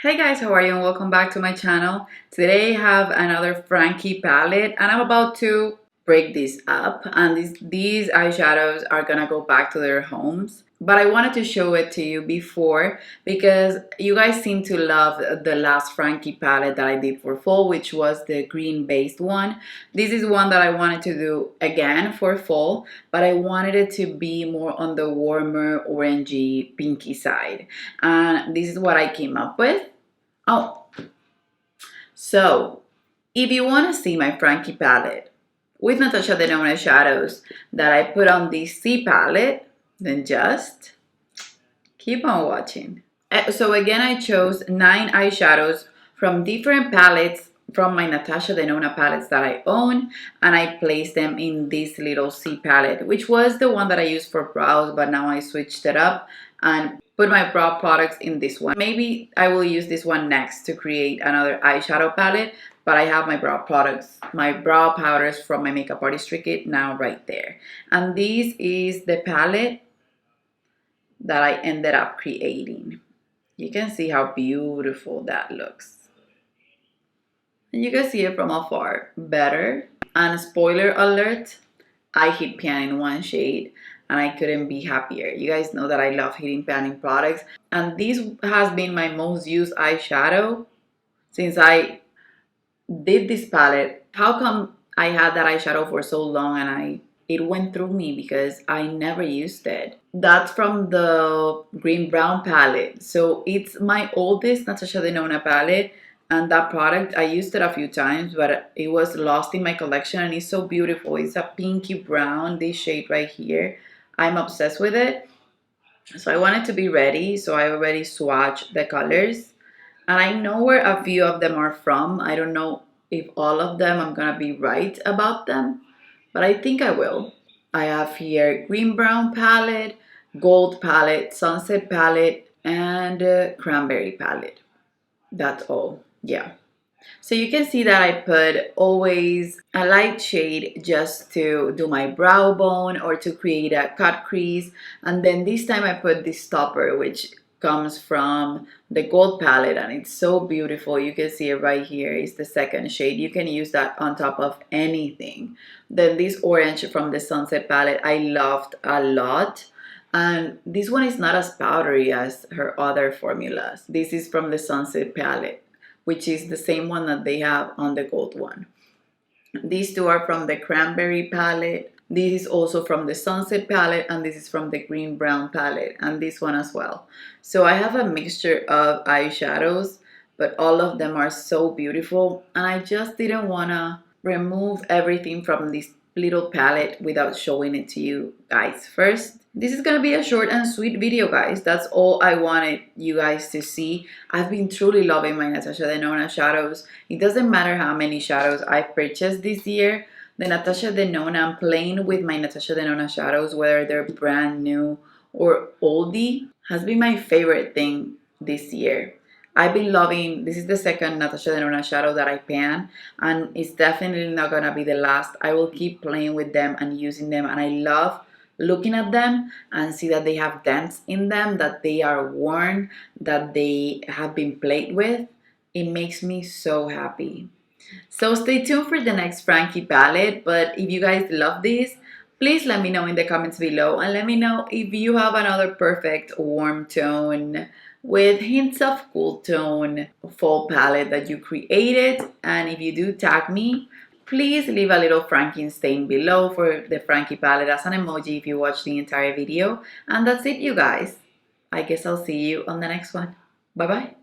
Hey guys, how are you and welcome back to my channel. Today I have another Frankie palette and I'm about to break this up, and these eyeshadows are gonna go back to their homes. But I wanted to show it to you before because you guys seem to love the last Frankie palette that I did for fall, which was the green based one. This is one that I wanted to do again for fall, but I wanted it to be more on the warmer orangey pinky side. And this is what I came up with. Oh, so if you want to see my Frankie palette with Natasha Denona Eyeshadows that I put on this C palette, then just keep on watching. So again, I chose 9 eyeshadows from different palettes from my Natasha Denona palettes that I own, and I placed them in this little C palette, which was the one that I used for brows, but now I switched it up and put my brow products in this one. Maybe I will use this one next to create another eyeshadow palette, but I have my brow products, my brow powders from my Makeup Artist Kit now right there. And this is the palette that I ended up creating. You can see how beautiful that looks. And you can see it from afar better. And spoiler alert, I hit pan in one shade and I couldn't be happier. You guys know that I love hitting panning products, and this has been my most used eyeshadow since I did this palette. How come I had that eyeshadow for so long and it went through me because I never used it? That's from the green brown palette. So it's my oldest Natasha Denona palette, and that product, I used it a few times, but it was lost in my collection and it's so beautiful. It's a pinky brown, this shade right here. I'm obsessed with it. So I wanted to be ready, so I already swatched the colors. And I know where a few of them are from. I don't know if all of them I'm gonna be right about them, but I think I will. I have here green brown palette, gold palette, sunset palette, and cranberry palette. That's all. Yeah. So you can see that I put always a light shade just to do my brow bone or to create a cut crease. And then this time I put this topper, which comes from the gold palette, and it's so beautiful. You can see it right here. It's the second shade. You can use that on top of anything. Then this orange from the sunset palette I loved a lot. And this one is not as powdery as her other formulas. This is from the sunset palette, which is the same one that they have on the gold one. These two are from the cranberry palette. This is also from the sunset palette, and this is from the green brown palette, and this one as well. So I have a mixture of eyeshadows, but all of them are so beautiful, and I just didn't want to remove everything from this little palette without showing it to you guys first. This is gonna be a short and sweet video, guys. That's all I wanted you guys to see. I've been truly loving my Natasha Denona shadows. It doesn't matter how many shadows I've purchased this year. The Natasha Denona, I'm playing with my Natasha Denona shadows, whether they're brand new or oldie, has been my favorite thing this year. I've been loving, this is the second Natasha Denona shadow that I pan, and it's definitely not gonna be the last. I will keep playing with them and using them, and I love looking at them and see that they have dents in them, that they are worn, that they have been played with. It makes me so happy. So stay tuned for the next Frankie palette, but if you guys love this, please let me know in the comments below, and let me know if you have another perfect warm tone with hints of cool tone fall palette that you created. And if you do, tag me. Please leave a little Frankenstein below for the Frankie palette as an emoji if you watch the entire video. And that's it, you guys. I guess I'll see you on the next one. Bye bye.